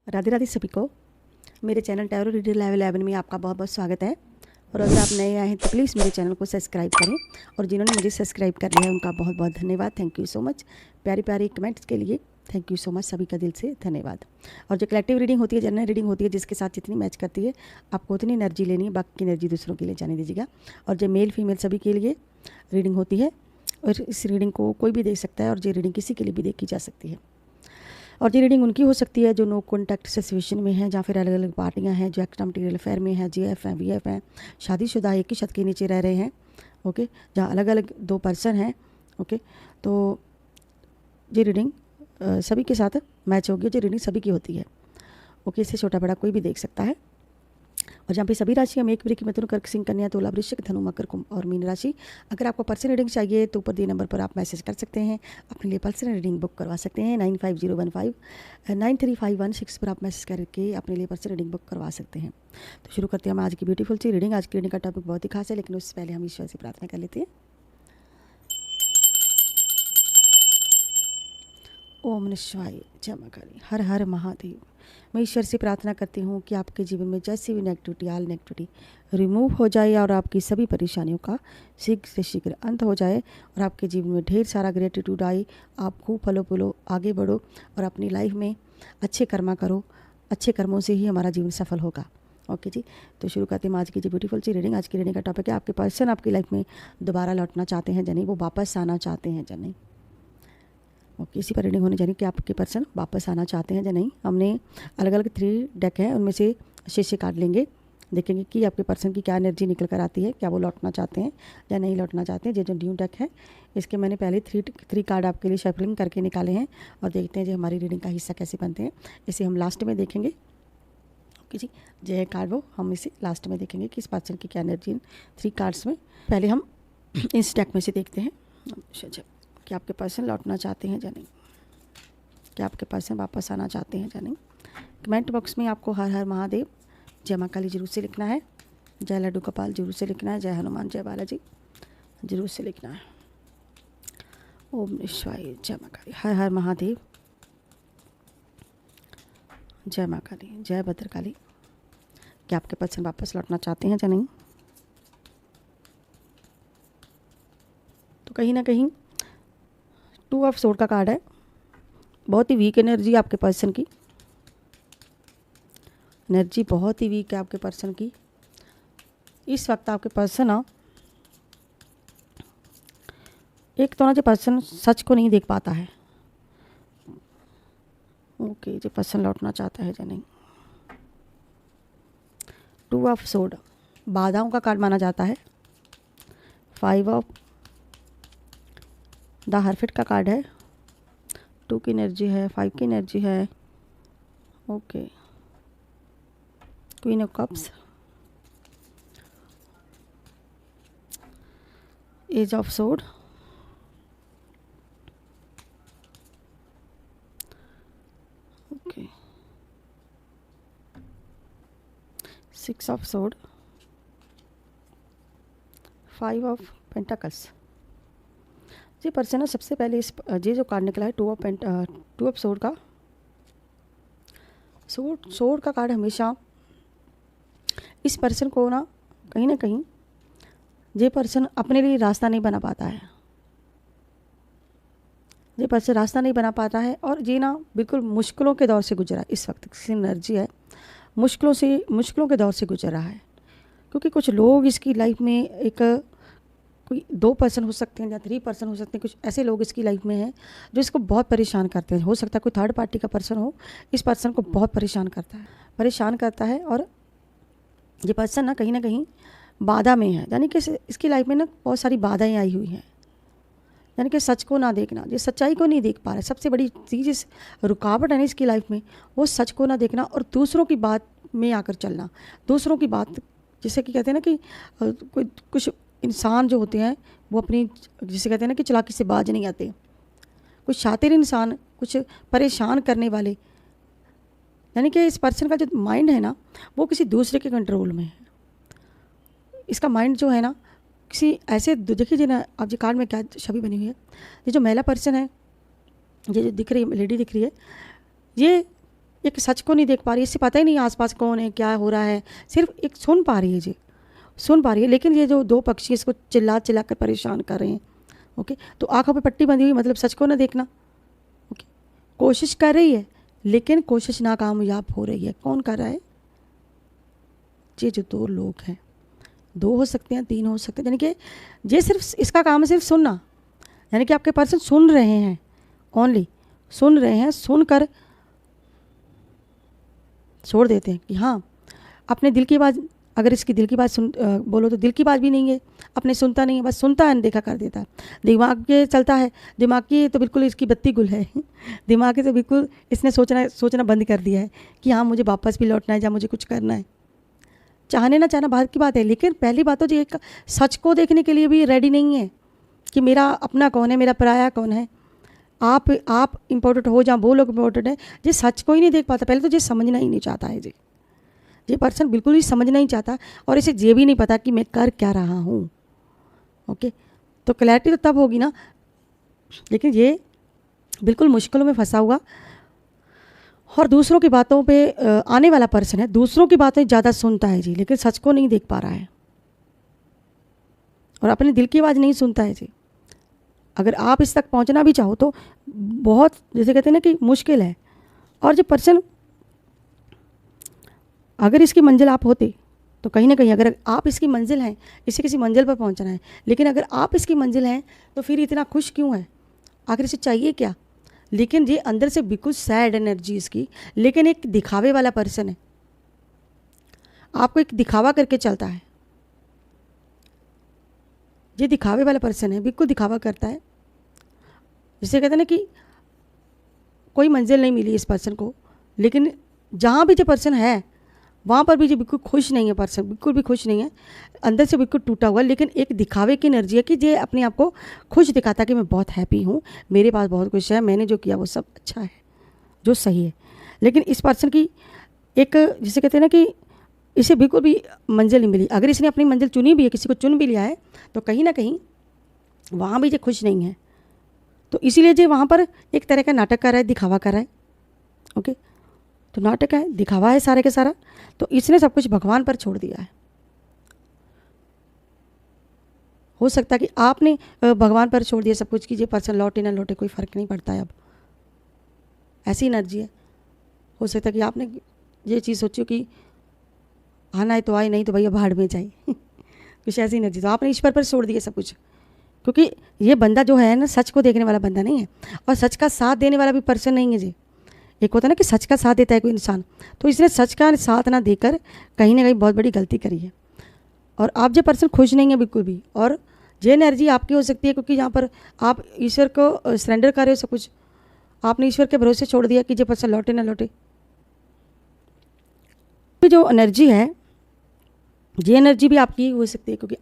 राधे राधे सभी को मेरे चैनल टैरो रीडर लेवल 11 में आपका बहुत बहुत स्वागत है। और अगर आप नए आए हैं तो प्लीज़ मेरे चैनल को सब्सक्राइब करें, और जिन्होंने मुझे सब्सक्राइब कर लिया है उनका बहुत बहुत धन्यवाद। थैंक यू सो मच प्यारी प्यारी कमेंट्स के लिए। थैंक यू सो मच, सभी का दिल से धन्यवाद। और जो कलेक्टिव रीडिंग होती है, जनरल रीडिंग होती है, जिसके साथ जितनी मैच करती है आपको उतनी एनर्जी लेनी है, बाकी की एनर्जी दूसरों के लिए जाने दीजिएगा। और जो मेल फीमेल सभी के लिए रीडिंग होती है, और इस रीडिंग को कोई भी देख सकता है, और ये रीडिंग किसी के लिए भी देखी जा सकती है। और ये रीडिंग उनकी हो सकती है जो नो कॉन्टैक्ट सिचुएशन में है, या फिर अलग अलग पार्टियां हैं, जो एक्स्ट्रा मटीरियल अफेयर में है, जीएफ हैं, वीएफ हैं, शादीशुदा एक ही छत के नीचे रह रहे हैं, ओके, जहाँ अलग अलग दो पर्सन हैं, ओके। तो ये रीडिंग सभी के साथ मैच होगी, जो रीडिंग सभी की होती है, ओके। इससे छोटा बड़ा कोई भी देख सकता है। और जहाँ पे सभी राशियाँ मेष वृश्चिक मिथुन कर्क सिंह कन्या तुला वृश्चिक धनु मकर कुंभ और मीन राशि। अगर आपको पर्सनल रीडिंग चाहिए तो ऊपर दिए नंबर पर आप मैसेज कर सकते हैं, अपने लिए पर्सनल रीडिंग बुक करवा सकते हैं। 9501593516 पर आप मैसेज करके अपने लिए पर्सनल रीडिंग बुक करवा सकते हैं। तो शुरू करते हैं हम आज की ब्यूटीफुल सी रीडिंग। आज की रीडिंग का टॉपिक बहुत ही खास है, लेकिन उससे पहले हम ईश्वर से प्रार्थना कर लेते हैं। ओम नमः शिवाय, जय मां काली, हर हर महादेव। मैं ईश्वर से प्रार्थना करती हूँ कि आपके जीवन में जैसी भी नेगेटिविटी, आल नेगेटिविटी रिमूव हो जाए, और आपकी सभी परेशानियों का शीघ्र से शीघ्र अंत हो जाए, और आपके जीवन में ढेर सारा ग्रेटिट्यूड आए। आप खूब फलो फूलो, आगे बढ़ो, और अपनी लाइफ में अच्छे कर्मा करो। अच्छे कर्मों से ही हमारा जीवन सफल होगा, ओके जी। तो शुरू करते हैं आज की जो ब्यूटीफुल सी रीडिंग। आज की रीडिंग का टॉपिक है, आपके पर्सन आपकी लाइफ में दोबारा लौटना चाहते हैं या नहीं, वो वापस आना चाहते हैं या नहीं, ओके। इसी पर रीडिंग होने जा रही है कि आपके पर्सन वापस आना चाहते हैं या नहीं। हमने अलग अलग 3 डेक हैं, उनमें से शीशे काट लेंगे, देखेंगे कि आपके पर्सन की क्या एनर्जी निकल कर आती है, क्या वो लौटना चाहते हैं या नहीं लौटना चाहते हैं। ये जो न्यू डेक है, इसके मैंने पहले 3 कार्ड आपके लिए शफलिंग करके निकाले हैं, और देखते हैं जो हमारी रीडिंग का हिस्सा कैसे बनते हैं। इसे हम लास्ट में देखेंगे, ओके जी। जो है कार्ड वो हम इसे लास्ट में देखेंगे कि इस पर्सन की क्या एनर्जी इन 3 कार्ड्स में। पहले हम इस डेक में से देखते हैं कि आपके पर्सन लौटना चाहते हैं या नहीं, क्या आपके पर्सन वापस आना चाहते हैं या नहीं। कमेंट बॉक्स में आपको हर हर महादेव, जय मां काली जरूर से लिखना है, जय लड्डू गोपाल जरूर से लिखना है, जय हनुमान जय बालाजी जरूर से लिखना है। ओम नमः शिवाय, जय मां काली, हर हर महादेव, जय मां काली, जय भद्रकाली। क्या आपके पर्सन वापस लौटना चाहते हैं या नहीं। तो कहीं ना कहीं 2 ऑफ सोर्ड का कार्ड है, बहुत ही वीक एनर्जी आपके पर्सन की, एनर्जी बहुत ही वीक है आपके पर्सन की। इस वक्त आपके पर्सन ना, एक तो ना जो पर्सन सच को नहीं देख पाता है, ओके। जो पर्सन लौटना चाहता है या नहीं। 2 ऑफ सोर्ड बाधाओं का कार्ड माना जाता है। 5 ऑफ द हरफिट का कार्ड है, 2 की एनर्जी है, 5 की एनर्जी है, okay. Queen of cups, ace of sword, okay. 6 of sword, 5 of pentacles. जी पर्सन है, सबसे पहले इस ये जो कार्ड निकला है 2 ऑफ सोर्ड का। सोर्ड का कार्ड हमेशा इस पर्सन को ना कहीं ये पर्सन अपने लिए रास्ता नहीं बना पाता है। ये पर्सन रास्ता नहीं बना पाता है, और ये ना बिल्कुल मुश्किलों के दौर से गुजरा। इस वक्त की एनर्जी है, मुश्किलों के दौर से गुजर रहा है, क्योंकि कुछ लोग इसकी लाइफ में, एक कोई 2 पर्सन हो सकते हैं या 3 पर्सन हो सकते हैं, कुछ ऐसे लोग इसकी लाइफ में हैं जो इसको बहुत परेशान करते हैं। हो सकता है कोई थर्ड पार्टी का पर्सन हो, इस पर्सन को बहुत परेशान करता है। और ये पर्सन ना कहीं बाधा में है, यानी कि इसकी लाइफ में ना बहुत सारी बाधाएं आई हुई हैं, यानी कि सच को ना देखना, ये सच्चाई को नहीं देख पा रहा है। सबसे बड़ी चीज़ इस रुकावट है ना इसकी लाइफ में, वो सच को ना देखना, और दूसरों की बात में आकर चलना। दूसरों की बात, जैसे कि कहते हैं ना कि कोई कुछ इंसान जो होते हैं वो अपनी, जिसे कहते हैं ना कि चालाकी से बाज नहीं आते। कुछ शातिर इंसान, कुछ परेशान करने वाले, यानी कि इस पर्सन का जो माइंड है ना वो किसी दूसरे के कंट्रोल में है। इसका माइंड जो है ना किसी ऐसे, देखिए ना आप जी कार्ड में क्या छवि बनी हुई है। ये जो महिला पर्सन है, ये जो दिख रही है, लेडी दिख रही है, ये एक सच को नहीं देख पा रही है, इसे पता ही नहीं आसपास कौन है, क्या हो रहा है, सिर्फ एक सुन पा रही है जी, सुन पा रही है। लेकिन ये जो दो पक्षी इसको चिल्ला चिल्ला कर परेशान कर रहे हैं, ओके। तो आंखों पे पट्टी बंधी हुई, मतलब सच को ना देखना, ओके। कोशिश कर रही है लेकिन कोशिश नाकामयाब हो रही है। कौन कर रहा है? ये जो दो लोग हैं, दो हो सकते हैं, तीन हो सकते हैं, यानी कि ये सिर्फ इसका काम है सिर्फ सुनना, यानी कि आपके पर्सन सुन रहे हैं, ओनली सुन रहे हैं, सुनकर छोड़ देते हैं कि हाँ अपने दिल की बात, अगर इसकी दिल की बात सुन बोलो तो दिल की बात भी नहीं है, अपने सुनता नहीं है, बस सुनता है, अनदेखा कर देता है। दिमाग के चलता है, दिमाग की तो बिल्कुल इसकी बत्ती गुल है दिमाग के तो बिल्कुल इसने सोचना बंद कर दिया है कि हाँ मुझे वापस भी लौटना है या मुझे कुछ करना है। चाहने ना चाहना बात की बात है, लेकिन पहली बात तो जी एक सच को देखने के लिए भी रेडी नहीं है कि मेरा अपना कौन है, मेरा पराया कौन है। आप इम्पोर्टेंट हो जहाँ वो लोग इम्पोर्टेंट है, ये सच को ही नहीं देख पाता। पहले तो ये समझना ही नहीं चाहता है जी, ये पर्सन बिल्कुल ही समझना ही चाहता, और इसे ये भी नहीं पता कि मैं कर क्या रहा हूँ, ओके। तो क्लैरिटी तो तब होगी ना, लेकिन ये बिल्कुल मुश्किलों में फंसा हुआ और दूसरों की बातों पे आने वाला पर्सन है, दूसरों की बातें ज़्यादा सुनता है जी, लेकिन सच को नहीं देख पा रहा है और अपने दिल की आवाज़ नहीं सुनता है जी। अगर आप इस तक पहुंचना भी चाहो तो बहुत, जैसे कहते हैं ना कि मुश्किल है। और जो पर्सन, अगर इसकी मंजिल आप होते तो कहीं ना कहीं, अगर आप इसकी मंजिल हैं, इसे किसी मंजिल पर पहुंचना है, लेकिन अगर आप इसकी मंजिल हैं तो फिर इतना खुश क्यों है? आखिर इसे चाहिए क्या? लेकिन ये अंदर से बिल्कुल सैड एनर्जी इसकी, लेकिन एक दिखावे वाला पर्सन है, आपको एक दिखावा करके चलता है। ये दिखावे वाला पर्सन है, बिल्कुल दिखावा करता है। जिसे कहते हैं ना कि कोई मंजिल नहीं मिली इस पर्सन को, लेकिन जहाँ भी जो पर्सन है वहाँ पर भी जो बिल्कुल खुश नहीं है पर्सन, बिल्कुल भी खुश नहीं है, अंदर से बिल्कुल टूटा हुआ। लेकिन एक दिखावे की एनर्जी है कि ये अपने आप को खुश दिखाता कि मैं बहुत हैप्पी हूँ, मेरे पास बहुत कुछ है, मैंने जो किया वो सब अच्छा है, जो सही है। लेकिन इस पर्सन की एक, जिसे कहते हैं ना कि इसे बिल्कुल भी मंजिल नहीं मिली। अगर इसने अपनी मंजिल चुनी भी है, किसी को चुन भी लिया है, तो कहीं ना कहीं वहाँ भी ये खुश नहीं है। तो इसीलिए जो वहाँ पर एक तरह का नाटक कर रहा है, दिखावा कर रहा है, ओके। तो नाटक है, दिखावा है सारे के सारा। तो इसने सब कुछ भगवान पर छोड़ दिया है। हो सकता है कि आपने भगवान पर छोड़ दिया सब कुछ, कीजिए पर्सन लौटे ना लौटे कोई फ़र्क नहीं पड़ता है। अब ऐसी एनर्जी है। हो सकता है कि आपने ये चीज़ सोची कि आना है तो आए, नहीं तो भैया भाड़ में जाए कुछ ऐसी एनर्जी। तो आपने ईश्वर पर छोड़ दिया सब कुछ, क्योंकि ये बंदा जो है ना, सच को देखने वाला बंदा नहीं है और सच का साथ देने वाला भी पर्सन नहीं है जी। एक होता है ना कि सच का साथ देता है कोई इंसान, तो इसने सच का साथ ना देकर कहीं ना कहीं बहुत बड़ी गलती करी है। और आप जो पर्सन खुश नहीं है बिल्कुल भी, और ये एनर्जी आपकी हो सकती है क्योंकि यहाँ पर आप ईश्वर को सरेंडर कर रहे हो सब कुछ, आपने ईश्वर के भरोसे छोड़ दिया कि ये पर्सन लौटे ना लौटे। जो एनर्जी है, ये एनर्जी भी आपकी हो सकती है क्योंकि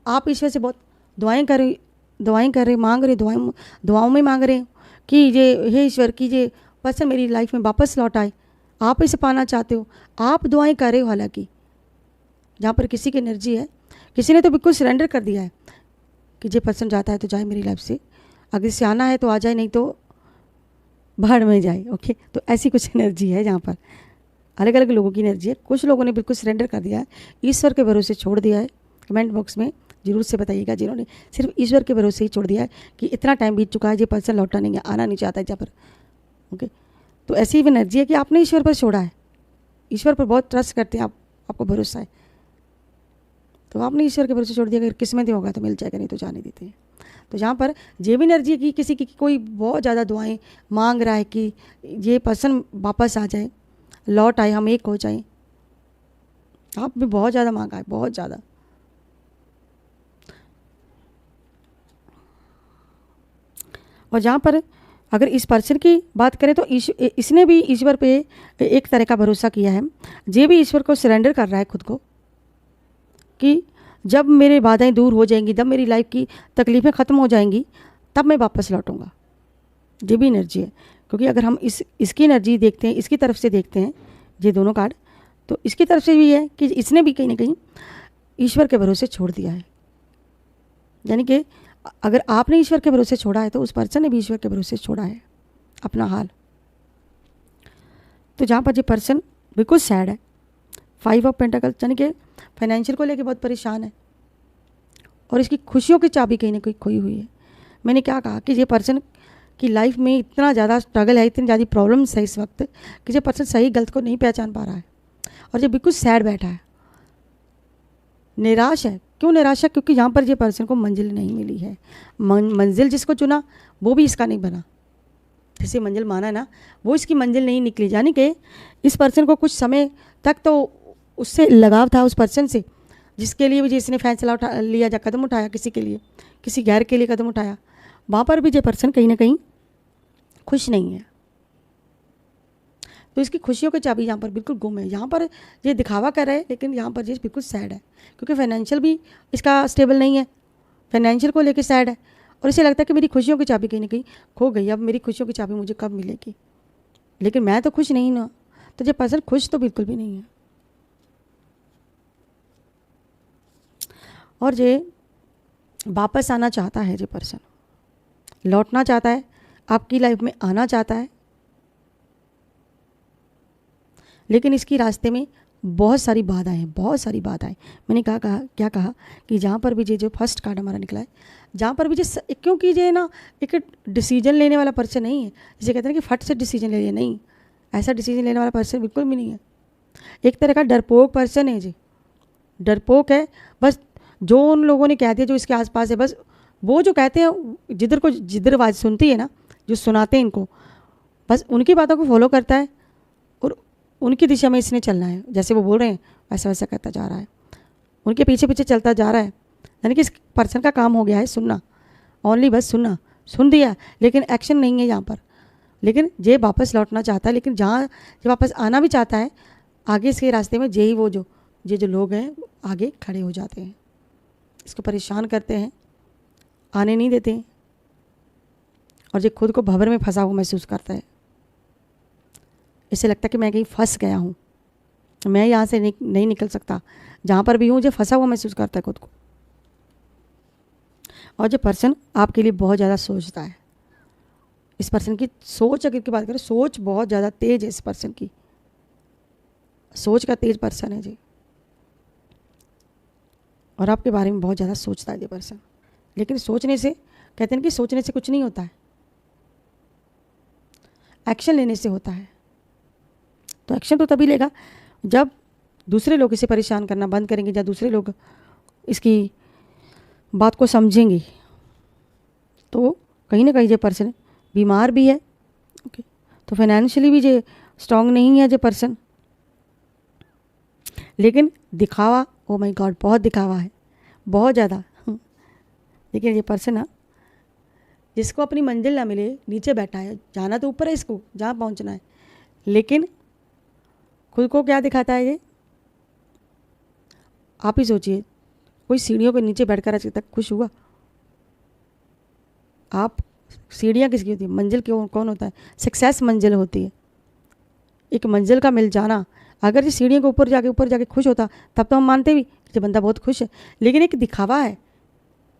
आप ईश्वर से बहुत दुआएं कर रहे, मांग रहे, दुआओं में मांग रहे कि ये, हे ईश्वर की ये पर्सन मेरी लाइफ में वापस लौट आए। आप इसे पाना चाहते हो, आप दुआएं कर रहे हो। हालांकि जहाँ पर किसी की एनर्जी है, किसी ने तो बिल्कुल सरेंडर कर दिया है कि ये पर्सन जाता है तो जाए मेरी लाइफ से, अगर इससे आना है तो आ जाए, नहीं तो भाड़ में जाए, ओके। तो ऐसी कुछ एनर्जी है जहाँ पर अलग अलग लोगों की एनर्जी है। कुछ लोगों ने बिल्कुल सरेंडर कर दिया है, ईश्वर के भरोसे छोड़ दिया है। कमेंट बॉक्स में जरूर से बताइएगा जिन्होंने सिर्फ ईश्वर के भरोसे ही छोड़ दिया है कि इतना टाइम बीत चुका है, ये पर्सन लौटा नहीं है, आना नहीं चाहता है जहाँ पर, ओके। तो ऐसी भी एनर्जी है कि आपने ईश्वर पर छोड़ा है, ईश्वर पर बहुत ट्रस्ट करते हैं आप, आपको भरोसा है, तो आपने ईश्वर के भरोसे छोड़ दिया। अगर किस्मत होगा तो मिल जाएगा, नहीं तो जाने देते हैं। तो जहाँ पर ये भी एनर्जी की किसी की कोई बहुत ज़्यादा दुआएं मांग रहा है कि ये पर्सन वापस आ जाए, लौट आए, हम एक हो जाए। आप भी बहुत ज़्यादा मांगा है, बहुत ज़्यादा। और जहाँ पर अगर इस पर्सन की बात करें तो इसने भी ईश्वर पे एक तरह का भरोसा किया है। ये भी ईश्वर को सरेंडर कर रहा है खुद को कि जब मेरे बाधाएं दूर हो जाएंगी, जब मेरी लाइफ की तकलीफ़ें ख़त्म हो जाएंगी, तब मैं वापस लौटूंगा। ये भी एनर्जी है क्योंकि अगर हम इसकी एनर्जी देखते हैं, इसकी तरफ से देखते हैं ये दोनों कार्ड, तो इसकी तरफ से भी है कि इसने भी कहीं ना कहीं ईश्वर के भरोसे छोड़ दिया है। यानी कि अगर आपने ईश्वर के भरोसे छोड़ा है तो उस पर्सन ने भी ईश्वर के भरोसे छोड़ा है अपना हाल। तो जहाँ पर ये पर्सन बिल्कुल सैड है, 5 ऑफ पेंटाकल, यानी कि फाइनेंशियल को लेके बहुत परेशान है और इसकी खुशियों की चाबी कहीं ना कहीं खोई हुई है। मैंने क्या कहा कि ये पर्सन की लाइफ में इतना ज़्यादा स्ट्रगल है, इतनी ज़्यादा प्रॉब्लम्स है इस वक्त कि ये पर्सन सही गलत को नहीं पहचान पा रहा है और ये बिल्कुल सैड बैठा है, निराश है। क्यों निराश है? क्योंकि यहाँ पर ये पर्सन को मंजिल नहीं मिली है। मंजिल जिसको चुना वो भी इसका नहीं बना, जिसे मंजिल माना ना वो इसकी मंजिल नहीं निकली। यानी कि इस पर्सन को कुछ समय तक तो उससे लगाव था, उस पर्सन से जिसके लिए भी जिसने फैसला लिया या कदम उठाया, किसी के लिए, किसी गैर के लिए कदम उठाया, वहाँ पर भी ये पर्सन कहीं ना कहीं खुश नहीं है। तो इसकी खुशियों की चाबी यहाँ पर बिल्कुल गुम है। यहाँ पर ये दिखावा कर रहा है लेकिन यहाँ पर ये बिल्कुल सैड है क्योंकि फाइनेंशियल भी इसका स्टेबल नहीं है, फाइनेंशियल को लेकर सैड है और इसे लगता है कि मेरी खुशियों की चाबी कहीं ना कहीं खो गई, अब मेरी खुशियों की चाबी मुझे कब मिलेगी, लेकिन मैं तो खुश नहीं ना। तो ये पर्सन खुश तो बिल्कुल भी नहीं है और ये वापस आना चाहता है, ये पर्सन लौटना चाहता है, आपकी लाइफ में आना चाहता है, लेकिन इसकी रास्ते में बहुत सारी बाधाएं हैं, बहुत सारी बाधाएं। मैंने क्या कहा कि जहाँ पर भी ये जो फर्स्ट कार्ड हमारा निकला है, जहाँ पर भी ये, क्योंकि ये ना एक डिसीजन लेने वाला पर्सन नहीं है, जिसे कहते हैं कि फट से डिसीजन ले लिया, नहीं, ऐसा डिसीजन लेने वाला पर्सन बिल्कुल भी नहीं है। एक तरह का डरपोक पर्सन है जी, डरपोक है। बस जो उन लोगों ने कह दिया जो इसके आसपास है, बस वो जो कहते हैं, जिधर आवाज़ सुनती है ना, जो सुनाते हैं इनको, बस उनकी बातों को फॉलो करता है और उनकी दिशा में इसने चलना है। जैसे वो बोल रहे हैं वैसा वैसा करता जा रहा है, उनके पीछे पीछे चलता जा रहा है। यानी कि इस पर्सन का काम हो गया है सुनना, ओनली बस सुनना, सुन दिया लेकिन एक्शन नहीं है यहाँ पर। लेकिन ये वापस लौटना चाहता है, लेकिन जहाँ ये वापस आना भी चाहता है, आगे इसके रास्ते में यही वो जो लोग हैं आगे खड़े हो जाते हैं, इसको परेशान करते हैं, आने नहीं देते हैं और ये खुद को भंवर में फंसा हुआ महसूस करता है। इसे लगता है कि मैं कहीं फंस गया हूँ, मैं यहाँ से नहीं निकल सकता, जहाँ पर भी हूँ मुझे फंसा हुआ महसूस करता है खुद को। और जो पर्सन आपके लिए बहुत ज़्यादा सोचता है, इस पर्सन की सोच अगर की बात करें, सोच बहुत ज़्यादा तेज है इस पर्सन की, सोच का तेज पर्सन है जी, और आपके बारे में बहुत ज़्यादा सोचता है ये पर्सन। लेकिन सोचने से, कहते हैं कि सोचने से कुछ नहीं होता है, एक्शन लेने से होता है। तो एक्शन तो तभी लेगा जब दूसरे लोग इसे परेशान करना बंद करेंगे, जब दूसरे लोग इसकी बात को समझेंगे। तो कहीं ना कहीं ये पर्सन बीमार भी है, ओके, तो फाइनेंशियली भी ये स्ट्रांग नहीं है ये पर्सन, लेकिन दिखावा, ओ माय गॉड, बहुत दिखावा है, बहुत ज़्यादा। लेकिन ये पर्सन ना, जिसको अपनी मंजिल ना मिले, नीचे बैठा है, जाना तो ऊपर है इसको, जहाँ पहुँचना है, लेकिन खुद को क्या दिखाता है ये, आप ही सोचिए। कोई सीढ़ियों के नीचे बैठकर आज तक खुश हुआ? आप, सीढ़ियाँ किसकी होती है? मंजिल कौन होता है? सक्सेस मंजिल होती है, एक मंजिल का मिल जाना। अगर ये सीढ़ियों के ऊपर जाके खुश होता, तब तो हम मानते भी ये बंदा बहुत खुश है। लेकिन एक दिखावा है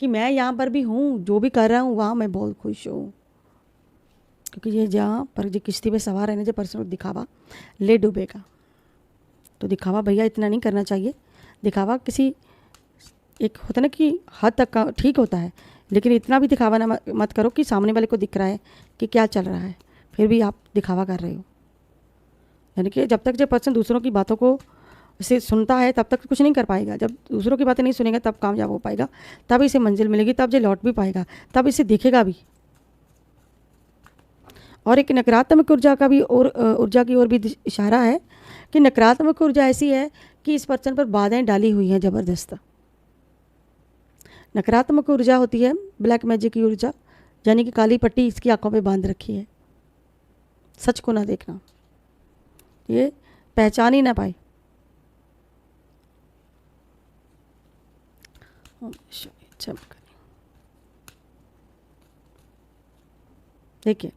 कि मैं यहाँ पर भी हूँ, जो भी कर रहा हूँ वहाँ मैं बहुत खुश हूँ, क्योंकि ये जहाँ पर जो किश्ती पे सवार है ना, जो पर्सन दिखावा ले डूबेगा। तो दिखावा भैया इतना नहीं करना चाहिए। दिखावा किसी एक होता ना कि हद तक का ठीक होता है, लेकिन इतना भी दिखावा ना मत करो कि सामने वाले को दिख रहा है कि क्या चल रहा है, फिर भी आप दिखावा कर रहे हो। यानी कि जब तक जो पर्सन दूसरों की बातों को से सुनता है तब तक कुछ नहीं कर पाएगा। जब दूसरों की बातें नहीं सुनेगा तब कामयाब हो पाएगा, तब इसे मंजिल मिलेगी, तब ये लौट भी पाएगा, तब इसे दिखेगा भी। और एक नकारात्मक ऊर्जा का भी और ऊर्जा की ओर भी इशारा है कि नकारात्मक ऊर्जा ऐसी है कि इस पर्सन पर बाधाएं डाली हुई हैं ज़बरदस्त। नकारात्मक ऊर्जा होती है ब्लैक मैजिक की ऊर्जा, यानी कि काली पट्टी इसकी आंखों पे बांध रखी है, सच को ना देखना, ये पहचान ही ना पाए। देखिए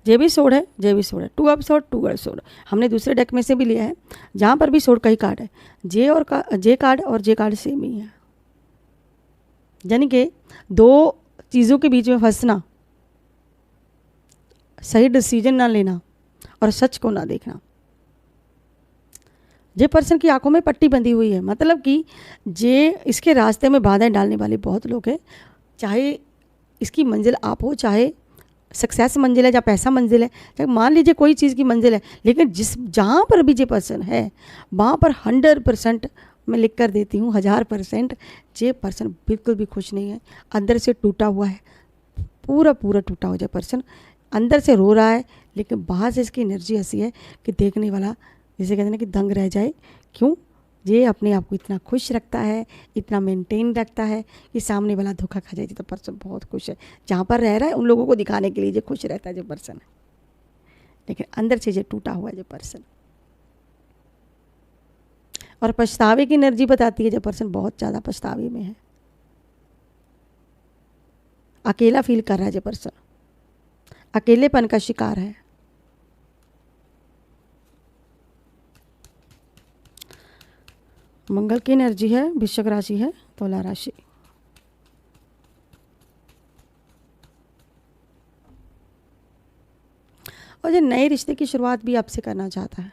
जे भी सोड है, जे भी सोड है, 2 ऑफ सोड हमने दूसरे डेक में से भी लिया है, जहाँ पर भी सोड का ही कार्ड है। जे कार्ड और जे कार्ड सेम ही है, यानी कि दो चीज़ों के बीच में फंसना, सही डिसीजन ना लेना और सच को ना देखना, जे पर्सन की आंखों में पट्टी बंधी हुई है, मतलब कि जे इसके रास्ते में बाधाएं डालने वाले बहुत लोग हैं। चाहे इसकी मंजिल आप हो, चाहे सक्सेस मंजिल है या पैसा मंजिल है, चाहे मान लीजिए कोई चीज़ की मंजिल है, लेकिन जहाँ पर भी जे पर्सन है वहाँ पर 100% मैं लिख कर देती हूँ, 1000% जे पर्सन बिल्कुल भी खुश नहीं है, अंदर से टूटा हुआ है, पूरा टूटा हुआ जे पर्सन अंदर से रो रहा है, लेकिन बाहर से इसकी एनर्जी ऐसी है कि देखने वाला जैसे कहते हैं ना कि दंग रह जाए। क्यों? ये अपने आप को इतना खुश रखता है, इतना मेंटेन रखता है कि सामने वाला धोखा खा जाए तो पर्सन बहुत खुश है। जहाँ पर रह रहा है उन लोगों को दिखाने के लिए जो खुश रहता है जो पर्सन है, लेकिन अंदर से जो टूटा हुआ है जो पर्सन। और पछतावे की एनर्जी बताती है जो पर्सन बहुत ज़्यादा पछतावे में है, अकेला फील कर रहा है जो पर्सन, अकेलेपन का शिकार है। मंगल की एनर्जी है, वृश्चिक राशि है, तुला राशि। और जो नए रिश्ते की शुरुआत भी आपसे करना चाहता है,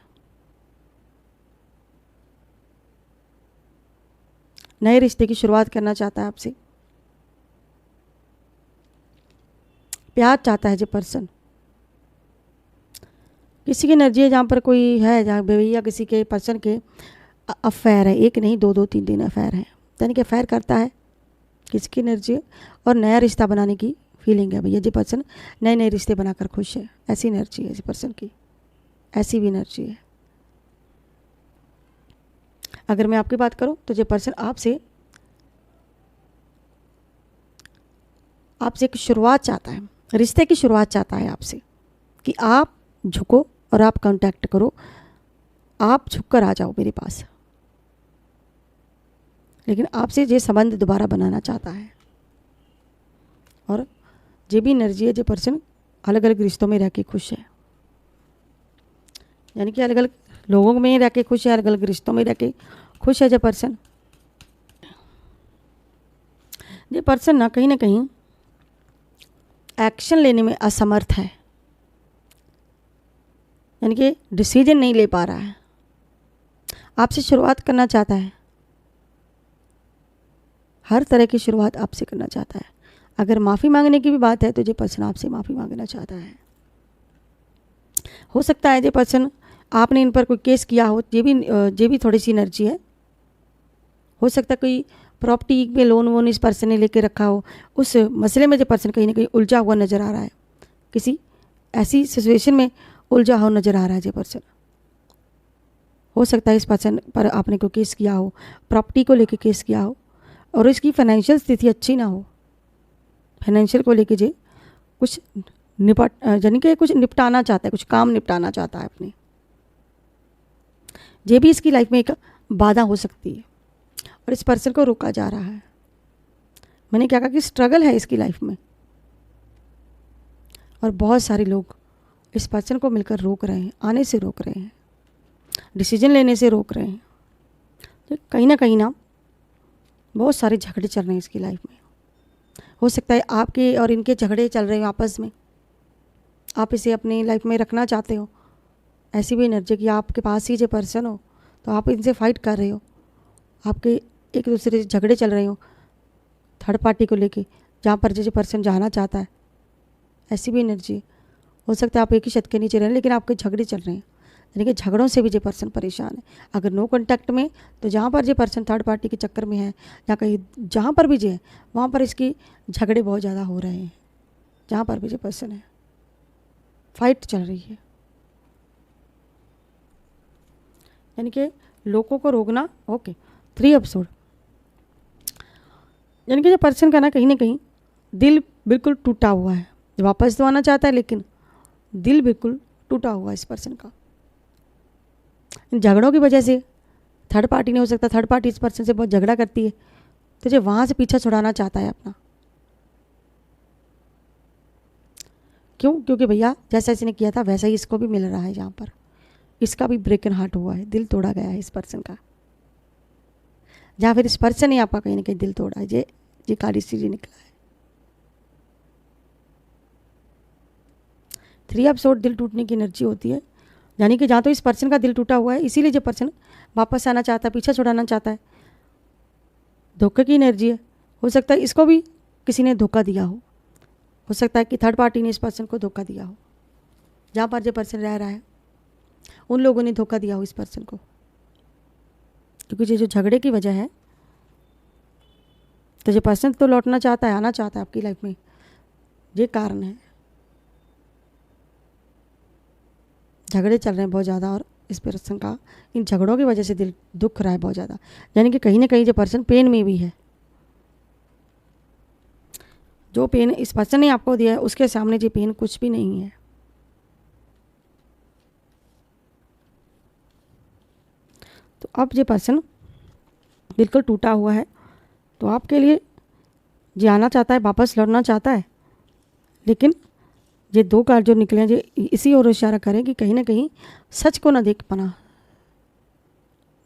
नए रिश्ते की शुरुआत करना चाहता है आपसे, प्यार चाहता है जो पर्सन। किसी की एनर्जी है जहाँ पर कोई है, जहाँ भैया किसी के पर्सन के अफेयर है, एक नहीं दो 3 अफेयर है, यानी कि अफेयर करता है किसी की एनर्जी है, और नया रिश्ता बनाने की फीलिंग है भैया जो पर्सन नए नए रिश्ते बनाकर खुश है, ऐसी एनर्जी है इस पर्सन की, ऐसी भी एनर्जी है। अगर मैं आपकी बात करूं तो जो पर्सन आपसे एक शुरुआत चाहता है, रिश्ते की शुरुआत चाहता है आपसे, कि आप झुको और आप कांटेक्ट करो, आप झुककर आ जाओ मेरे पास, लेकिन आपसे ये संबंध दोबारा बनाना चाहता है। और ये भी एनर्जी है जो पर्सन अलग अलग रिश्तों में रह के खुश है, यानी कि अलग अलग लोगों में रह के खुश है, अलग अलग रिश्तों में रह के खुश है जो पर्सन। ये पर्सन ना कहीं एक्शन लेने में असमर्थ है, यानी कि डिसीजन नहीं ले पा रहा है, आपसे शुरुआत करना चाहता है, हर तरह की शुरुआत आपसे करना चाहता है। अगर माफ़ी मांगने की भी बात है तो ये पर्सन आपसे माफ़ी मांगना चाहता है। हो सकता है ये पर्सन आपने इन पर कोई केस किया हो, ये भी थोड़ी सी एनर्जी है। हो सकता है कोई प्रॉपर्टी में लोन वोन इस पर्सन ने लेके रखा हो, उस मसले में जो पर्सन कहीं ना कहीं उलझा हुआ नज़र आ रहा है, किसी ऐसी सिचुएशन में उलझा हुआ नज़र आ रहा है ये पर्सन। हो सकता है इस पर्सन पर आपने कोई केस किया हो, प्रॉपर्टी को लेके केस किया हो, और इसकी फाइनेंशियल स्थिति अच्छी ना हो, फाइनेंशियल को लेके जे कुछ यानी कि कुछ निपटाना चाहता है, कुछ काम निपटाना चाहता है अपने, ये भी इसकी लाइफ में एक बाधा हो सकती है और इस पर्सन को रोका जा रहा है। मैंने क्या कहा कि स्ट्रगल है इसकी लाइफ में, और बहुत सारे लोग इस पर्सन को मिलकर रोक रहे हैं, आने से रोक रहे हैं, डिसीजन लेने से रोक रहे हैं। तो कहीं ना बहुत सारे झगड़े चल रहे हैं इसकी लाइफ में। हो सकता है आपके और इनके झगड़े चल रहे हो आपस में, आप इसे अपनी लाइफ में रखना चाहते हो। ऐसी भी एनर्जी कि आपके पास ही जो पर्सन हो तो आप इनसे फाइट कर रहे हो, आपके एक दूसरे से झगड़े चल रहे हो थर्ड पार्टी को लेके, जहाँ पर जो पर्सन जाना चाहता है। ऐसी भी एनर्जी हो सकता है आप एक ही छत के नीचे रह रहे हैं लेकिन आपके झगड़े चल रहे हैं, यानी कि झगड़ों से भी जो पर्सन परेशान है। अगर नो कॉन्टैक्ट में, तो जहाँ पर जो पर्सन थर्ड पार्टी के चक्कर में है या कहीं जहाँ पर भी जो है वहाँ पर इसकी झगड़े बहुत ज़्यादा हो रहे हैं। जहाँ पर भी जो पर्सन है फाइट चल रही है, यानी कि लोगों को रोकना। ओके 3 एपिसोड, यानी कि जो पर्सन का ना कहीं दिल बिल्कुल टूटा हुआ है, वापस तो आना चाहता है लेकिन दिल बिल्कुल टूटा हुआ है इस पर्सन का। इन झगड़ों की वजह से थर्ड पार्टी नहीं हो सकता, थर्ड पार्टी इस पर्सन से बहुत झगड़ा करती है, तो जो वहाँ से पीछा छुड़ाना चाहता है अपना। क्यों? क्योंकि भैया जैसा इसने किया था वैसा ही इसको भी मिल रहा है। यहाँ पर इसका भी ब्रेकन हार्ट हुआ है, दिल तोड़ा गया है इस पर्सन का, या फिर इस पर्सन ने आपका कहीं ना कहीं दिल तोड़ा है। ये काली सीढ़ी निकला है। 3 एपिसोड दिल टूटने की एनर्जी होती है, यानी कि जहाँ तो इस पर्सन का दिल टूटा हुआ है, इसीलिए जो पर्सन वापस आना चाहता है, पीछा छुड़ाना चाहता है। धोखे की एनर्जी है। हो सकता है इसको भी किसी ने धोखा दिया हो सकता है कि थर्ड पार्टी ने इस पर्सन को धोखा दिया हो। जहाँ पर जो पर्सन रह रहा है उन लोगों ने धोखा दिया हो इस पर्सन को, क्योंकि ये जो झगड़े की वजह है, तो जो पर्सन तो लौटना चाहता है, आना चाहता है आपकी लाइफ में, ये कारण है। झगड़े चल रहे हैं बहुत ज़्यादा और इस पर्सन का इन झगड़ों की वजह से दिल दुख रहा है बहुत ज़्यादा, यानी कि कहीं ना कहीं जो पर्सन पेन में भी है। जो पेन इस पर्सन ने आपको दिया है उसके सामने ये पेन कुछ भी नहीं है। तो अब ये पर्सन बिल्कुल टूटा हुआ है, तो आपके लिए ये आना चाहता है, वापस लौटना चाहता है, लेकिन ये दो कार्ड जो निकले हैं ये इसी ओर इशारा करें कि कहीं ना कहीं सच को ना देख पाना,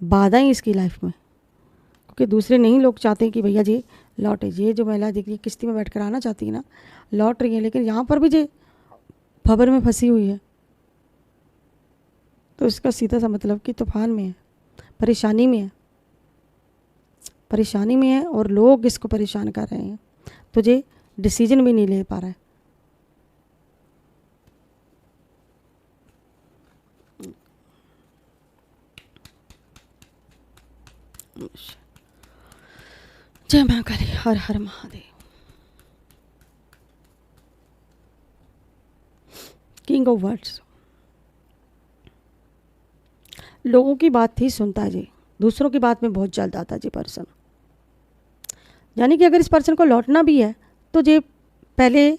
बाधाएं इसकी लाइफ में, क्योंकि दूसरे नहीं लोग चाहते हैं कि भैया जी लौटे। ये जो महिला दिख रही है किश्ती में बैठकर आना चाहती है ना, लौट रही है, लेकिन यहाँ पर भी ये खबर में फंसी हुई है। तो इसका सीधा सा मतलब कि तूफान में है, परेशानी में है, परेशानी में है और लोग इसको परेशान कर रहे हैं, तो ये डिसीजन भी नहीं ले पा रहा है। जय महाकाली, हर हर महादेव। किंग ऑफ वर्ड्स, लोगों की बात ही सुनता है जी, दूसरों की बात में बहुत जल्द आता है जी पर्सन। यानी कि अगर इस पर्सन को लौटना भी है तो ये पहले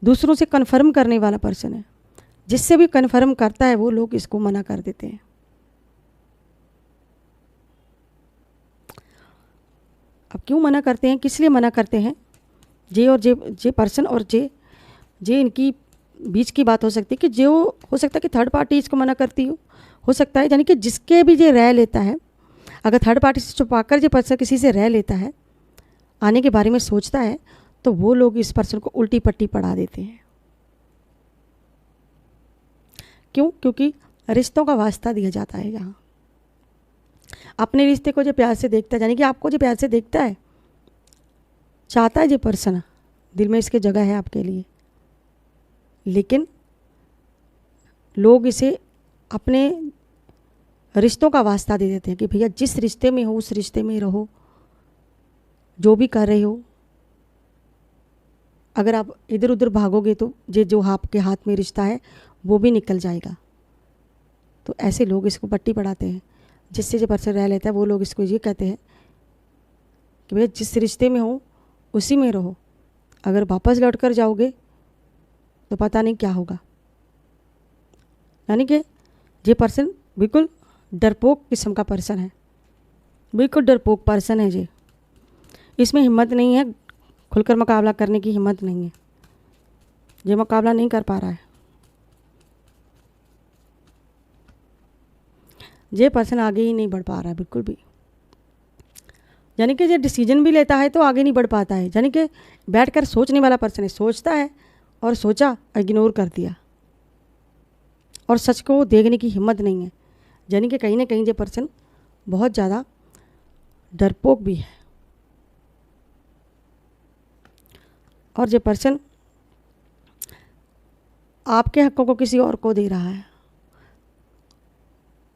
दूसरों से कन्फर्म करने वाला पर्सन है। जिससे भी कन्फर्म करता है वो लोग इसको मना कर देते हैं। अब क्यों मना करते हैं, किस लिए मना करते हैं? जे और जे पर्सन और जे इनकी बीच की बात हो सकती है कि जो हो सकता है कि थर्ड पार्टी इसको मना करती हो सकता है, यानी कि जिसके भी ये रह लेता है, अगर थर्ड पार्टी से छुपाकर जो पर्सन किसी से रह लेता है, आने के बारे में सोचता है, तो वो लोग इस पर्सन को उल्टी पट्टी पढ़ा देते हैं। क्यों? क्योंकि रिश्तों का वास्ता दिया जाता है। यहाँ अपने रिश्ते को जो प्यार से देखता है, यानी कि आपको जो प्यार से देखता है, चाहता है जो पर्सन, दिल में इसके जगह है आपके लिए, लेकिन लोग इसे अपने रिश्तों का वास्ता दे देते हैं कि भैया जिस रिश्ते में हो उस रिश्ते में रहो, जो भी कर रहे हो। अगर आप इधर उधर भागोगे तो जो आपके हाथ में रिश्ता है वो भी निकल जाएगा। तो ऐसे लोग इसको पट्टी पढ़ाते हैं। जिससे जो पर्सन रह लेता है वो लोग इसको ये कहते हैं कि भैया जिस रिश्ते में हो उसी में रहो, अगर वापस लौट कर जाओगे तो पता नहीं क्या होगा। यानी कि ये पर्सन बिल्कुल डरपोक किस्म का पर्सन है, बिल्कुल डरपोक पर्सन है। ये इसमें हिम्मत नहीं है, खुलकर मुकाबला करने की हिम्मत नहीं है, ये मुकाबला नहीं कर पा रहा है। ये पर्सन आगे ही नहीं बढ़ पा रहा है बिल्कुल भी। यानी कि ये डिसीजन भी लेता है तो आगे नहीं बढ़ पाता है। यानी कि बैठकर सोचने वाला पर्सन है, सोचता है और सोचा इग्नोर कर दिया, और सच को देखने की हिम्मत नहीं है। यानी कि कहीं ना कहीं ये पर्सन बहुत ज़्यादा डरपोक भी है। और ये पर्सन आपके हकों को किसी और को दे रहा है।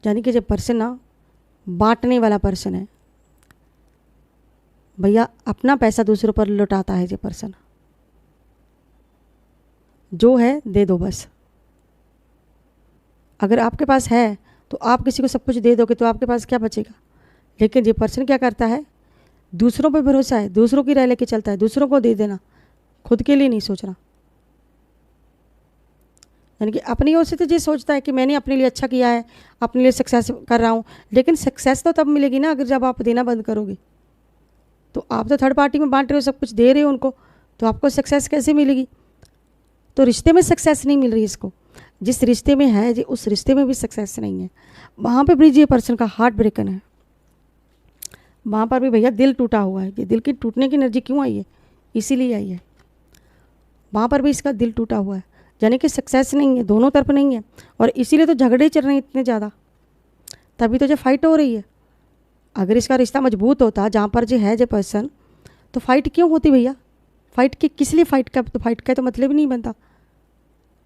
यानी कि ये पर्सन ना बांटने वाला पर्सन है। भैया अपना पैसा दूसरों पर लुटाता है ये पर्सन, जो है दे दो बस। अगर आपके पास है तो आप किसी को सब कुछ दे दोगे तो आपके पास क्या बचेगा। लेकिन ये पर्सन क्या करता है, दूसरों पे भरोसा है, दूसरों की राय लेके चलता है, दूसरों को दे देना, खुद के लिए नहीं सोच रहा। यानी कि अपनी ओर से तो ये सोचता है कि मैंने अपने लिए अच्छा किया है, अपने लिए सक्सेस कर रहा हूँ, लेकिन सक्सेस तो तब मिलेगी ना अगर जब आप देना बंद करोगे। तो आप तो थर्ड पार्टी में बांट रहे हो, सब कुछ दे रहे हो उनको, तो आपको सक्सेस कैसे मिलेगी। तो रिश्ते में सक्सेस नहीं मिल रही इसको, जिस रिश्ते में है जी उस रिश्ते में भी सक्सेस नहीं है। वहाँ पे भी ये पर्सन का हार्ट ब्रेकन है, वहाँ पर भी भैया दिल टूटा हुआ है। ये दिल की टूटने की एनर्जी क्यों आई है, इसीलिए आई है। वहाँ पर भी इसका दिल टूटा हुआ है, यानी कि सक्सेस नहीं है, दोनों तरफ नहीं है, और इसीलिए तो झगड़े चल रहे हैं इतने ज़्यादा। तभी तो जो फाइट हो रही है। अगर इसका रिश्ता मजबूत होता जहाँ पर जो है जो पर्सन, तो फाइट क्यों होती भैया? फाइट की किस लिए फाइट का? तो फाइट का तो मतलब ही नहीं बनता।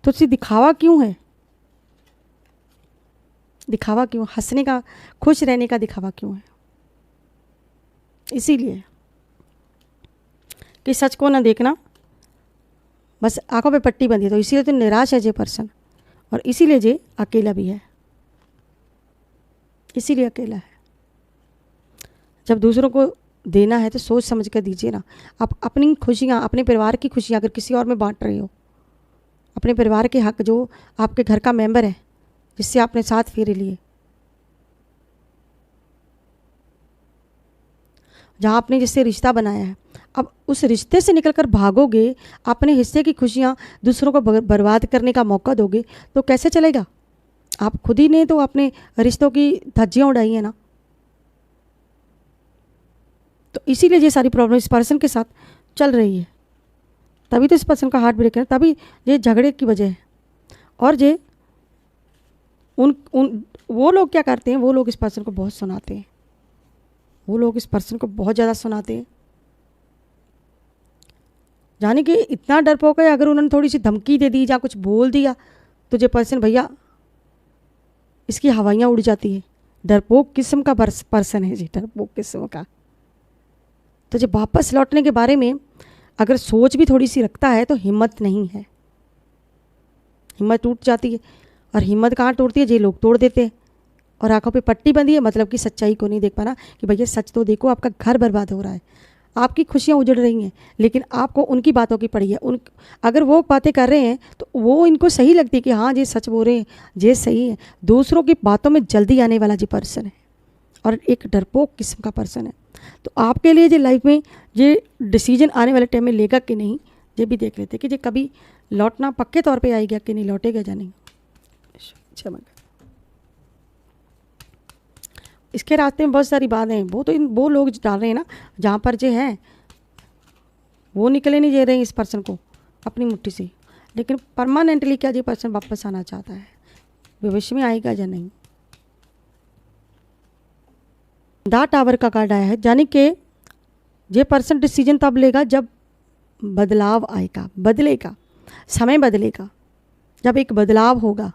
तो उससे दिखावा क्यों है? दिखावा क्यों? हंसने का, खुश रहने का दिखावा क्यों है? इसीलिए कि सच को ना देखना, बस आंखों पे पट्टी बंधी है। तो इसीलिए तो निराश है जे पर्सन, और इसीलिए जे अकेला भी है, इसीलिए अकेला है। जब दूसरों को देना है तो सोच समझ कर दीजिए ना। आप अपनी खुशियाँ, अपने परिवार की खुशियाँ अगर किसी और में बांट रहे हो, अपने परिवार के हक जो आपके घर का मेंबर है, जिससे आपने साथ फेरे लिए, जहाँ आपने जिससे रिश्ता बनाया है, अब उस रिश्ते से निकलकर भागोगे, अपने हिस्से की खुशियाँ दूसरों को बर्बाद करने का मौका दोगे, तो कैसे चलेगा? आप खुद ही ने तो अपने रिश्तों की धज्जियाँ उड़ाई है ना। तो इसीलिए ये सारी प्रॉब्लम इस पर्सन के साथ चल रही है। तभी तो इस पर्सन का हार्ट ब्रेक है, तभी ये झगड़े की वजह है। और ये वो लोग क्या करते हैं, वो लोग इस पर्सन को बहुत सुनाते हैं, वो लोग इस पर्सन को बहुत ज़्यादा सुनाते हैं। जाने कि इतना डरपोक है, अगर उन्होंने थोड़ी सी धमकी दे दी या कुछ बोल दिया तो ये पर्सन भैया इसकी हवाइयाँ उड़ जाती है। डरपोक किस्म का पर्सन है जी, डरपोक किस्म का। तो जब वापस लौटने के बारे में अगर सोच भी थोड़ी सी रखता है तो हिम्मत नहीं है, हिम्मत टूट जाती है। और हिम्मत कहाँ टूटती है? ये लोग तोड़ देते हैं। और आंखों पे पट्टी बंधी है, मतलब कि सच्चाई को नहीं देख पाना कि भैया सच तो देखो, आपका घर बर्बाद हो रहा है, आपकी खुशियाँ उजड़ रही हैं, लेकिन आपको उनकी बातों की पड़ी है। अगर वो बातें कर रहे हैं तो वो इनको सही लगती है कि हाँ ये सच बोल रहे हैं, ये सही है। दूसरों की बातों में जल्दी आने वाला जी पर्सन है, और एक डरपोक किस्म का पर्सन है। तो आपके लिए जो लाइफ में ये डिसीजन आने वाले टाइम में लेगा कि नहीं, ये भी देख लेते कि ये कभी लौटना पक्के तौर पे आएगा कि नहीं, लौटेगा या नहीं। इसके रास्ते में बहुत सारी बातें हैं, वो लोग डाल रहे हैं ना, जहाँ पर जो है वो निकले नहीं दे रहे हैं इस पर्सन को अपनी मुट्ठी से। लेकिन परमानेंटली क्या ये पर्सन वापस आना चाहता है, भविष्य में आएगा या नहीं। द टावर का कार्ड आया है, यानी कि ये पर्सन डिसीजन तब लेगा जब बदलाव आएगा, बदलेगा, समय बदलेगा, जब एक बदलाव होगा।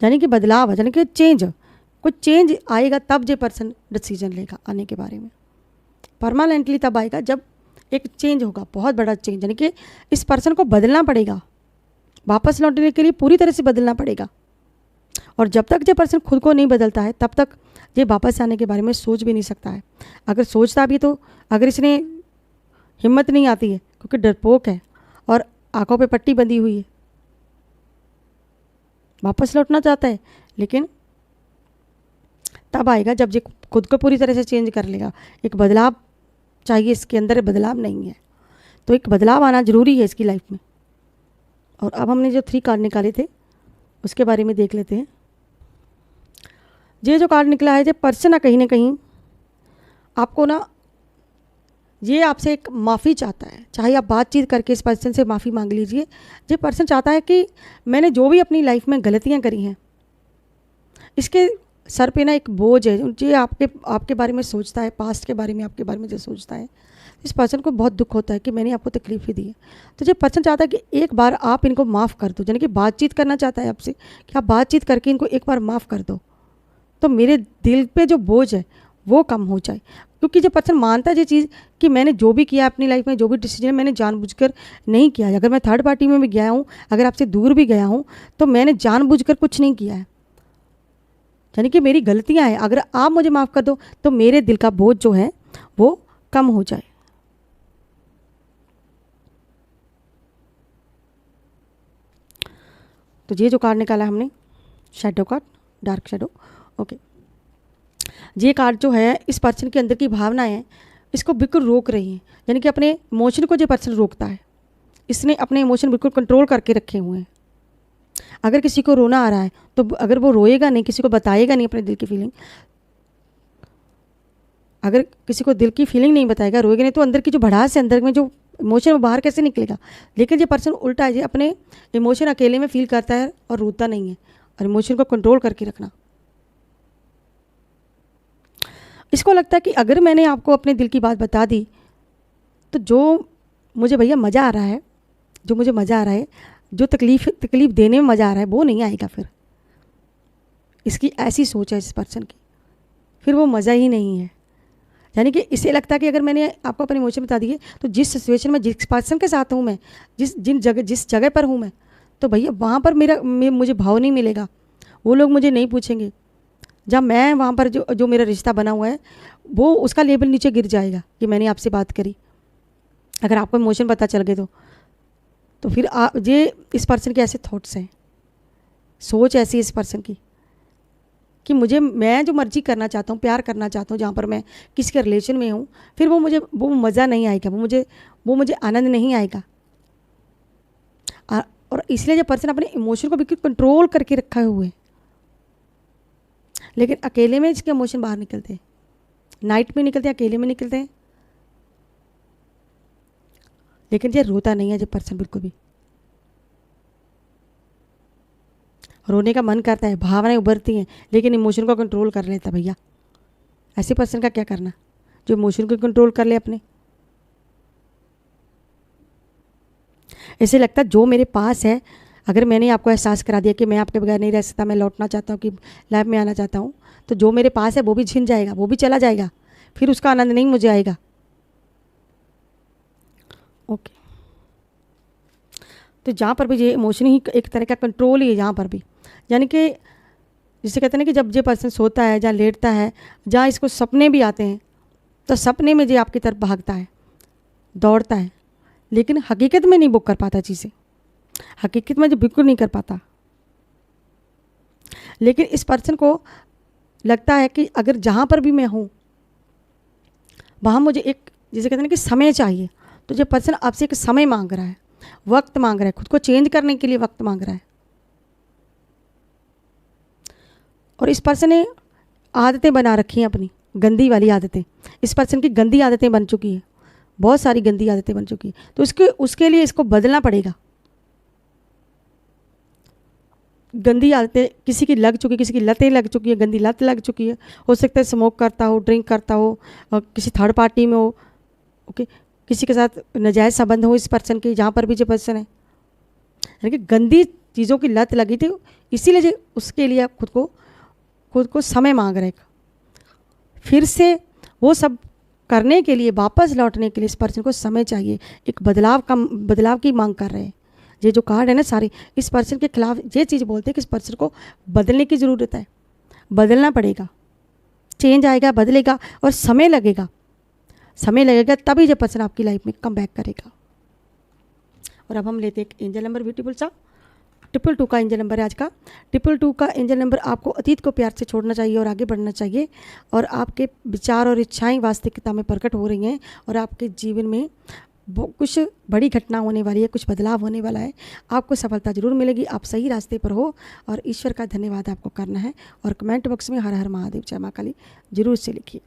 यानी कि बदलाव है, यानी कि चेंज, कुछ चेंज आएगा तब ये पर्सन डिसीजन लेगा आने के बारे में। परमानेंटली तब आएगा जब एक चेंज होगा, बहुत बड़ा चेंज, यानी कि इस पर्सन को बदलना पड़ेगा, वापस लौटने के लिए पूरी तरह से बदलना पड़ेगा। और जब तक ये पर्सन खुद को नहीं बदलता है तब तक ये वापस आने के बारे में सोच भी नहीं सकता है। अगर सोचता भी तो अगर इसने हिम्मत नहीं आती है, क्योंकि डरपोक है और आंखों पे पट्टी बंधी हुई है, वापस लौटना चाहता है, लेकिन तब आएगा जब ये खुद को पूरी तरह से चेंज कर लेगा। एक बदलाव चाहिए, इसके अंदर बदलाव नहीं है, तो एक बदलाव आना ज़रूरी है इसकी लाइफ में। और अब हमने जो 3 कार्ड निकाले थे उसके बारे में देख लेते हैं। ये जो कार्ड निकला है, ये पर्सन ना कहीं आपको ना, ये आपसे एक माफ़ी चाहता है। चाहे आप बातचीत करके इस पर्सन से माफ़ी मांग लीजिए। ये पर्सन चाहता है कि मैंने जो भी अपनी लाइफ में गलतियां करी हैं, इसके सर पे ना एक बोझ है। ये आपके बारे में सोचता है, पास्ट के बारे में, आपके बारे में जो सोचता है, इस पर्सन को बहुत दुख होता है कि मैंने आपको तकलीफ ही दी है। तो ये पर्सन चाहता है कि एक बार आप इनको माफ़ कर दो, यानी कि बातचीत करना चाहता है आपसे कि आप बातचीत करके इनको एक बार माफ़ कर दो, तो मेरे दिल पे जो बोझ है वो कम हो जाए। क्योंकि जब पर्सन मानता है ये चीज़ कि मैंने जो भी किया अपनी लाइफ में, जो भी डिसीजन मैंने जानबूझकर नहीं किया है, अगर मैं थर्ड पार्टी में भी गया हूँ, अगर आपसे दूर भी गया हूँ, तो मैंने जानबूझकर कुछ नहीं किया है, यानी कि मेरी गलतियाँ हैं। अगर आप मुझे माफ़ कर दो तो मेरे दिल का बोझ जो है वो कम हो जाए। तो ये जो कार्ड निकाला हमने, shadow card, dark shadow, okay. ये कार्ड जो है इस पर्सन के अंदर की भावनाएं हैं, इसको बिल्कुल रोक रही हैं, यानी कि अपने इमोशन को जो पर्सन रोकता है, इसने अपने इमोशन बिल्कुल कंट्रोल करके रखे हुए हैं। अगर किसी को रोना आ रहा है तो अगर वो रोएगा नहीं, किसी को बताएगा नहीं अपने दिल की फीलिंग, अगर किसी को दिल की फीलिंग नहीं बताएगा, रोएगा नहीं, तो अंदर की जो भड़ास है, अंदर में जो इमोशन वो बाहर कैसे निकलेगा। लेकिन ये पर्सन उल्टा है, ये अपने इमोशन अकेले में फील करता है और रोता नहीं है। और इमोशन को कंट्रोल करके रखना। इसको लगता है कि अगर मैंने आपको अपने दिल की बात बता दी तो जो मुझे भैया मज़ा आ रहा है, जो मुझे मज़ा आ रहा है, जो तकलीफ़ देने में मज़ा आ रहा है वो नहीं आएगा। फिर इसकी ऐसी सोच है इस पर्सन की, फिर वो मज़ा ही नहीं है। यानी कि इसे लगता है कि अगर मैंने आपको अपने इमोशन बता दिए तो जिस सिचुएशन में जिस पर्सन के साथ हूँ मैं, जिस जगह पर हूँ मैं, तो भैया वहाँ पर मुझे भाव नहीं मिलेगा, वो लोग मुझे नहीं पूछेंगे। जब मैं वहाँ पर जो मेरा रिश्ता बना हुआ है वो उसका लेवल नीचे गिर जाएगा कि मैंने आपसे बात करी। अगर आपको इमोशन पता चल गए तो फिर ये इस पर्सन के ऐसे थॉट्स हैं, सोच ऐसी इस पर्सन की कि मैं जो मर्जी करना चाहता हूँ, प्यार करना चाहता हूँ, जहाँ पर मैं किसी के रिलेशन में हूँ, फिर वो मज़ा नहीं आएगा, वो मुझे आनंद नहीं आएगा। और इसलिए जो पर्सन अपने इमोशन को बिल्कुल कंट्रोल करके रखा हुआ है, लेकिन अकेले में इसके इमोशन बाहर निकलते हैं, नाइट में निकलते हैं, अकेले में निकलते हैं, लेकिन ये रोता नहीं है जब पर्सन बिल्कुल भी। रोने का मन करता है, भावनाएं उभरती हैं, लेकिन इमोशन को कंट्रोल कर लेता भैया। ऐसे पर्सन का क्या करना जो इमोशन को कंट्रोल कर ले अपने। ऐसे लगता जो मेरे पास है, अगर मैंने आपको एहसास करा दिया कि मैं आपके बगैर नहीं रह सकता, मैं लौटना चाहता हूँ, कि लाइफ में आना चाहता हूँ, तो जो मेरे पास है वो भी छिन जाएगा, वो भी चला जाएगा, फिर उसका आनंद नहीं मुझे आएगा। ओके, तो जहाँ पर भी ये इमोशन ही एक तरह का कंट्रोल ही है जहाँ पर भी। यानी कि जिसे कहते हैं कि जब ये पर्सन सोता है, जहाँ लेटता है, जहाँ इसको सपने भी आते हैं, तो सपने में ये आपकी तरफ भागता है, दौड़ता है, लेकिन हकीकत में नहीं बुक कर पाता चीज़ें, हकीकत में जो बिल्कुल नहीं कर पाता। लेकिन इस पर्सन को लगता है कि अगर जहाँ पर भी मैं हूँ वहाँ मुझे एक, जिसे कहते हैं कि समय चाहिए, तो जो पर्सन आपसे एक समय मांग रहा है, वक्त मांग रहा है, खुद को चेंज करने के लिए वक्त मांग रहा है। और इस पर्सन ने आदतें बना रखी हैं, अपनी गंदी वाली आदतें। इस पर्सन की गंदी आदतें बन चुकी हैं, बहुत सारी गंदी आदतें बन चुकी हैं, तो उसके लिए इसको बदलना पड़ेगा। गंदी आदतें किसी की लग चुकी, किसी की लतें लग चुकी है, गंदी लत लग चुकी है। हो सकता है स्मोक करता हो, ड्रिंक करता हो, किसी थर्ड पार्टी में हो, ओके, किसी के साथ नाजायज़ संबंध हो इस पर्सन के, जहाँ पर भी जो पर्सन है, यानी कि गंदी चीज़ों की लत लगी थी, इसीलिए उसके लिए आप खुद को समय मांग रहे। फिर से वो सब करने के लिए, वापस लौटने के लिए इस पर्सन को समय चाहिए, एक बदलाव की मांग कर रहे हैं। ये जो कार्ड है ना सारे, इस पर्सन के खिलाफ ये चीज़ बोलते हैं कि इस पर्सन को बदलने की ज़रूरत है, बदलना पड़ेगा, चेंज आएगा, बदलेगा, और समय लगेगा तभी ये पर्सन आपकी लाइफ में कम बैक करेगा। और अब हम लेते हैं एक एंजल नंबर, ब्यूटीफुल सा 222 का एंजल नंबर है आज का। 222 का एंजल नंबर आपको अतीत को प्यार से छोड़ना चाहिए और आगे बढ़ना चाहिए, और आपके विचार और इच्छाएं वास्तविकता में प्रकट हो रही हैं, और आपके जीवन में कुछ बड़ी घटना होने वाली है, कुछ बदलाव होने वाला है, आपको सफलता जरूर मिलेगी, आप सही रास्ते पर हो, और ईश्वर का धन्यवाद आपको करना है। और कमेंट बॉक्स में हर हर महादेव जय माँ काली जरूर से लिखिए।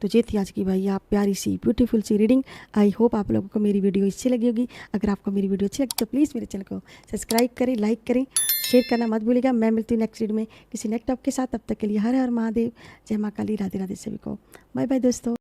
तो ये थी आज की भाई आप प्यारी सी ब्यूटीफुल सी रीडिंग। आई होप आप लोगों को मेरी वीडियो अच्छी लगी होगी। अगर आपको मेरी वीडियो अच्छी लगी तो प्लीज़ मेरे चैनल को सब्सक्राइब करें, लाइक करें, शेयर करना मत भूलिएगा। मैं मिलती हूँ नेक्स्ट वीडियो में किसी नेक्स्ट टॉपिक के साथ। तब तक के लिए हर हर महादेव, जय माँ काली, राधे राधे सभी को, बाय बाय दोस्तों।